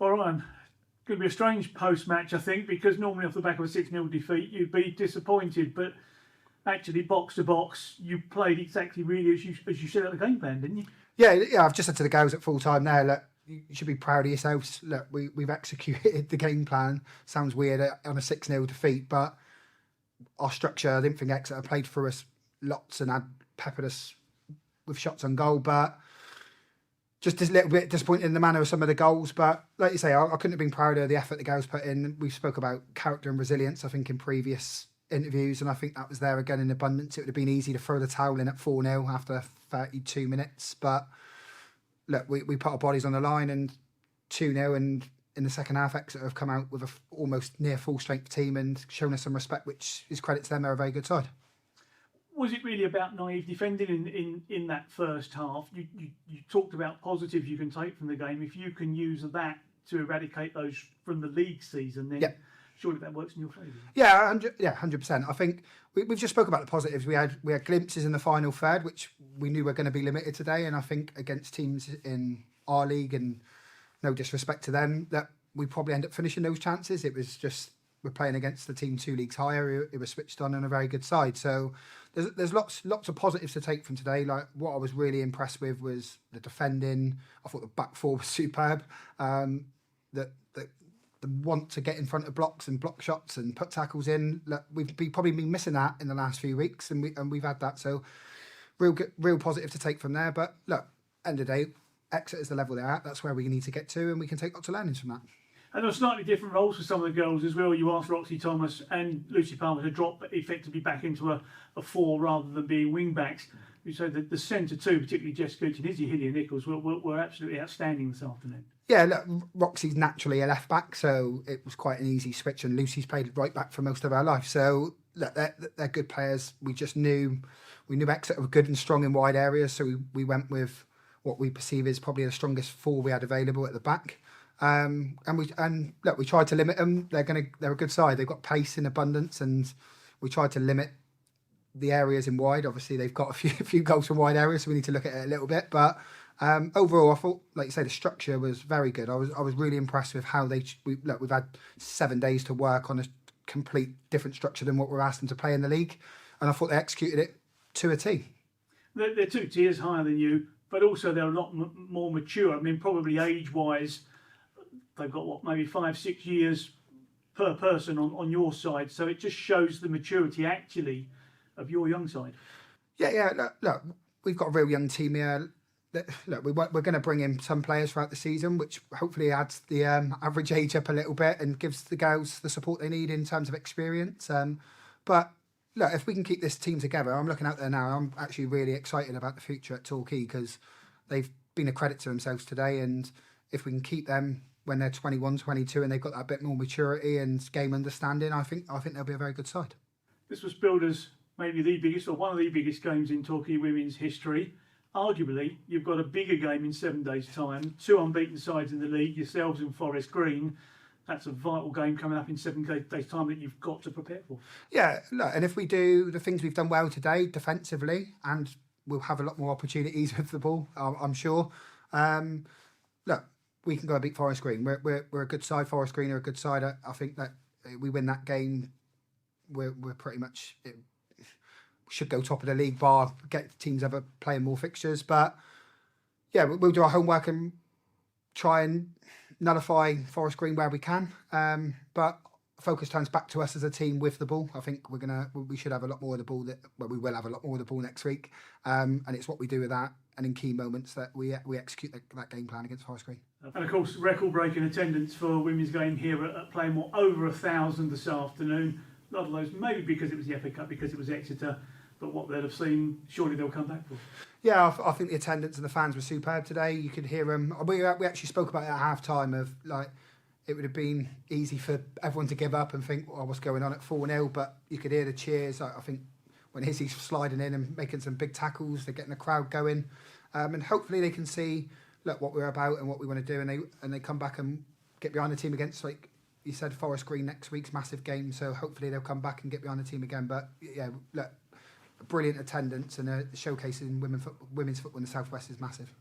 Well, Ryan, going to be a strange post-match, I think, because normally off the back of a 6-0 defeat, you'd be disappointed, but actually, box to box, you played exactly really as you set out the game plan, didn't you? Yeah. I've just said to the girls at full time there, look, you should be proud of yourselves. Look, we've executed the game plan. Sounds weird on a 6-0 defeat, but our structure, I didn't think Exeter played for us lots and had peppered us with shots on goal, but just a little bit disappointed in the manner of some of the goals. But like you say, I couldn't have been prouder of the effort the girls put in. We spoke about character and resilience, I think, in previous interviews, and I think that was there again in abundance. It would have been easy to throw the towel in at 4-0 after 32 minutes, but look, we put our bodies on the line, and 2-0, and in the second half Exeter have come out with a almost near full strength team and shown us some respect, which is credit to them. They're a very good side. Was it really about naive defending in that first half? You talked about positives you can take from the game. If you can use that to eradicate those from the league season, then surely that works in your favour. Yeah, 100%. I think we've just spoke about the positives. We had glimpses in the final third, which we knew were going to be limited today, and I think against teams in our league, and no disrespect to them, that we probably end up finishing those chances. It was just we're playing against the team 2 leagues higher. It was switched on and a very good side. So there's lots of positives to take from today. Like, what I was really impressed with was the defending. I thought the back four was superb. The want to get in front of blocks and block shots and put tackles in. Look, we've probably been missing that in the last few weeks, and we've had that. So real positive to take from there. But look, end of the day, Exeter's the level they're at. That's where we need to get to, and we can take lots of learnings from that. And there are slightly different roles for some of the girls as well. You asked Roxy Thomas and Lucy Palmer to drop effectively back into a 4 rather than being wing backs. You said that the centre two, particularly Jess Gooch and Izzy Hillier-Nichols, were absolutely outstanding this afternoon. Yeah, look, Roxy's naturally a left back, so it was quite an easy switch, and Lucy's played right back for most of our life. So look, they're good players. We knew Exeter were good and strong in wide areas, so we went with what we perceive as probably the strongest 4 we had available at the back. And we tried to limit them. They're a good side. They've got pace in abundance, and we tried to limit the areas in wide. Obviously, they've got a few goals from wide areas, so we need to look at it a little bit. But overall, I thought, like you say, the structure was very good. I was really impressed with how we've had 7 days to work on a complete different structure than what we're asked them to play in the league, and I thought they executed it to a T. They're 2 tiers higher than you, but also they're a lot more mature. I mean, probably age-wise, they've got maybe 5-6 years per person on your side. So it just shows the maturity actually of your young side. Yeah. Look, we've got a real young team here. Look, we're going to bring in some players throughout the season, which hopefully adds the average age up a little bit and gives the girls the support they need in terms of experience. But look, if we can keep this team together, I'm looking out there now. I'm actually really excited about the future at Torquay, because they've been a credit to themselves today, and if we can keep them when they're 21, 22, and they've got that bit more maturity and game understanding, I think they'll be a very good side. This was billed as maybe the biggest, or one of the biggest games in Torquay women's history. Arguably, you've got a bigger game in 7 days' time. 2 unbeaten sides in the league, yourselves and Forest Green. That's a vital game coming up in 7 days' time that you've got to prepare for. Yeah, look, and if we do the things we've done well today defensively, and we'll have a lot more opportunities with the ball, I'm sure. Look, we can go and beat Forest Green. We're a good side. Forest Green are a good side. I think that we win that game, we're pretty much should go top of the league bar, get teams ever playing more fixtures. But yeah, we'll do our homework and try and nullify Forest Green where we can. But focus turns back to us as a team with the ball. I think we should have a lot more of the ball. We will have a lot more of the ball next week. And it's what we do with that, and in key moments that we execute that game plan against Forest Green. And of course, record-breaking attendance for a women's game here at Plainmoor, over 1,000 this afternoon. A lot of those, maybe because it was the FA Cup, because it was Exeter, but what they'll have seen, surely they'll come back for. Yeah, I think the attendance and the fans were superb today. You could hear them. We actually spoke about it at half-time of, like, it would have been easy for everyone to give up and think, oh, what's going on at 4-0, but you could hear the cheers. I think when Izzy's sliding in and making some big tackles, they're getting the crowd going. And hopefully they can see, look, what we're about and what we want to do, and they come back and get behind the team against, like you said, Forest Green next week's massive game. So hopefully they'll come back and get behind the team again. But yeah, look, brilliant attendance, and showcasing women's football in the South West is massive.